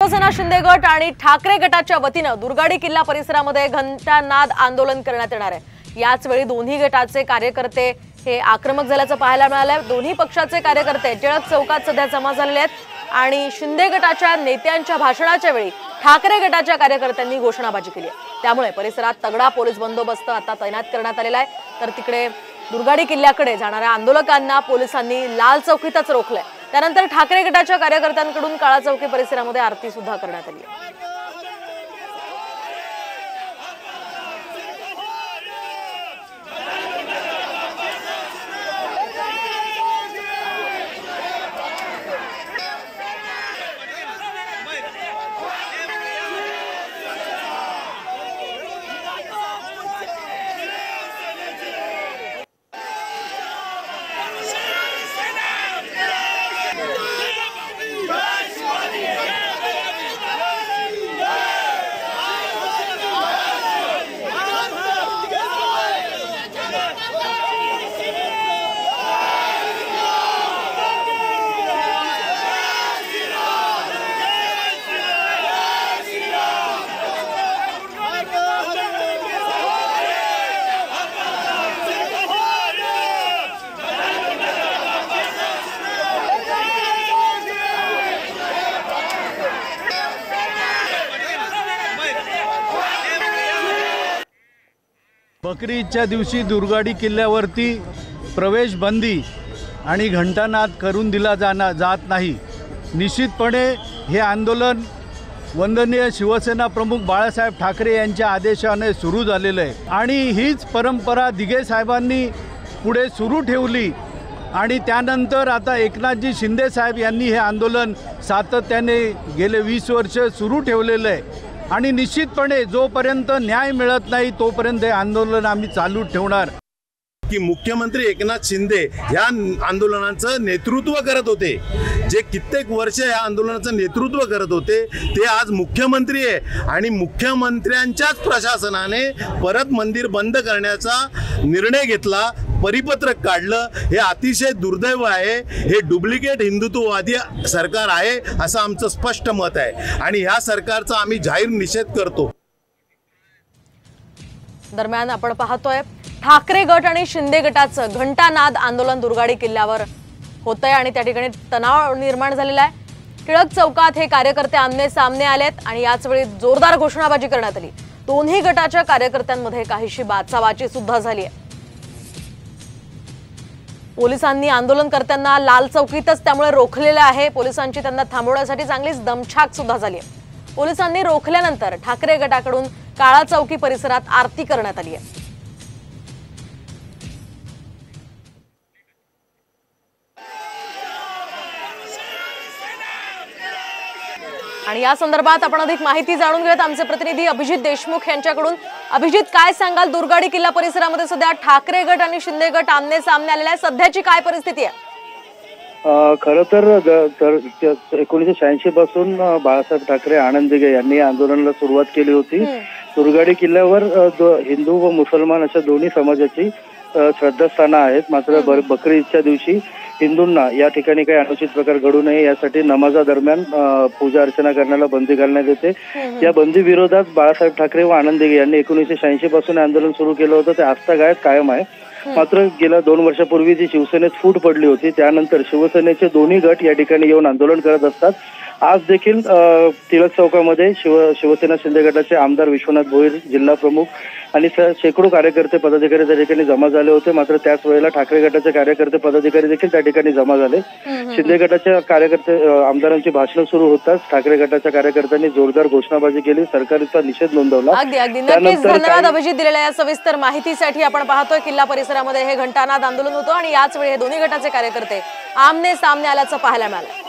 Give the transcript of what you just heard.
शिवसेना शिंदे गट आणि ठाकरे गटाच्या वतीने दुर्गाडी किल्ला परिसरामध्ये घंटानाद आंदोलन करण्यात येणार आहे। याच वेळी दोन्ही गटाचे कार्यकर्ते हे आक्रमक झाल्याचं पाहायला मिळालंय। दोन्ही पक्षाचे कार्यकर्ते टिळक चौकात सध्या जमा झालेले आहेत आणि शिंदे गटाच्या नेत्यांच्या भाषणाच्या वेळी ठाकरे गटाच्या कार्यकर्त्यांनी घोषणाबाजी केली आहे। त्यामुळे परिसरात तगडा पोलीस बंदोबस्त आता तैनात करण्यात आलेला आहे। तर तिकडे दुर्गाडी किल्ल्याकडे जाणाऱ्या आंदोलकांना पोलिसांनी लाल चौकीतच रोखलंय। त्यानंतर ठाकरे गटाच्या कार्यकर्त्यांकडून काळा चौकी परिसरामध्ये आरती सुद्धा करण्यात आली आहे। बकरी ईदच्या दिवशी दुर्गाडी किल्ल्यावरती प्रवेश बंदी आणि घंटानाद करून दिला जात नाही। निश्चितपणे हे आंदोलन वंदनीय शिवसेना प्रमुख बाळासाहेब ठाकरे यांच्या आदेशाने सुरू झालेलं आहे आणि हीच परंपरा दिघे साहेबांनी पुढे सुरू ठेवली आणि त्यानंतर आता एकनाथजी शिंदे साहेब यांनी हे आंदोलन सातत्याने गेले 20 वर्ष सुरू ठेवलेलं आहे आणि निश्चितपणे जोपर्यंत न्याय मिळत नाही तोपर्यंत हे आंदोलन आम्ही चालू ठेवणार। की मुख्यमंत्री एकनाथ शिंदे या आंदोलनाचं नेतृत्व करत होते, जे कित्येक वर्ष या आंदोलनाचं नेतृत्व करत होते ते आज मुख्यमंत्री आहे आणि मुख्यमंत्र्यांच्याच प्रशासनाने परत मंदिर बंद करण्याचा निर्णय घेतला, परिपत्रक काढलं। हे अतिशय दुर्दैव आहे। हे डुप्लिकेट हिंदुत्ववादी सरकार आहे असं आमचं स्पष्ट मत आहे आणि ह्या सरकारचा आम्ही जाहीर निषेध करतो। दरम्यान आपण पाहतोय ठाकरे गट आणि शिंदे गटाचं घंटानाद आंदोलन दुर्गाडी किल्ल्यावर होतंय आणि त्या ठिकाणी तणाव निर्माण झालेला आहे। टिळक चौकात हे कार्यकर्ते आमने सामने आलेत आणि याच वेळी जोरदार घोषणाबाजी करण्यात आली। दोन्ही गटाच्या कार्यकर्त्यांमध्ये काहीशी बाचाबाची सुद्धा झाली आहे। पोलिसांनी आंदोलनकर्त्यांना लाल चौकीतच त्यामुळे रोखलेलं आहे। पोलिसांची त्यांना थांबवण्यासाठी चांगलीच दमछाक सुद्धा झाली आहे। पोलिसांनी रोखल्यानंतर ठाकरे गटाकडून काळा चौकी परिसरात आरती करण्यात आली आहे आणि या संदर्भात आपण अधिक माहिती जाणून घेऊयात आमचे प्रतिनिधी अभिजित देशमुख यांच्याकडून। अभिजित, काय सांगाल, दुर्गाडी किल्ला परिसरामध्ये सध्या ठाकरे गट आणि शिंदे गट आमने सामने आलेला आहे, सध्याची काय परिस्थिती आहे? खरं तर 1986 पासून बाळासाहेब ठाकरे आनंददिघे यांनी आंदोलनाला सुरुवात केली होती। दुर्गाडी किल्ल्यावर हिंदू व मुसलमान अशा दोन्ही समाजाची श्रद्धास्थानं आहेत। मात्र बकरी ईदच्या दिवशी हिंदूंना या ठिकाणी काही अनुचित प्रकार घडू नये यासाठी नमाजा दरम्यान पूजा अर्चना करण्याला बंदी घालण्यात येते। या बंदी विरोधात बाळासाहेब ठाकरे व आनंद दिघे यांनी 1986 पासून आंदोलन सुरू केलं होतं, ते आजतागायत कायम आहे। मात्र गेल्या 2 वर्षापूर्वी जी शिवसेनेत फूट पडली होती त्यानंतर शिवसेनेचे दोन्ही गट या ठिकाणी येऊन आंदोलन करत असतात। आज देखील टिळक चौकामध्ये शिवसेना शिंदे गटाचे आमदार विश्वनाथ भोईर, जिल्हा प्रमुख आणि शेकडो कार्यकर्ते पदाधिकारी त्या ठिकाणी जमा झाले होते। मात्र त्याच वेळेला ठाकरे गटाचे कार्यकर्ते पदाधिकारी देखील त्या ठिकाणी जमा झाले। शिंदे गटाच्या कार्यकर्ते आमदारांची भाषणं सुरू होताच ठाकरे गटाच्या कार्यकर्त्यांनी जोरदार घोषणाबाजी केली, सरकारचा निषेध नोंदवला। नक्कीच धन्यवाद अभिजित दिलेल्या या सविस्तर माहितीसाठी। आपण पाहतोय किल्ला परिसरामध्ये हे घंटानाद आंदोलन होतं आणि याच वेळी हे दोन्ही गटाचे कार्यकर्ते आमने सामने आल्याचं पाहायला मिळालं।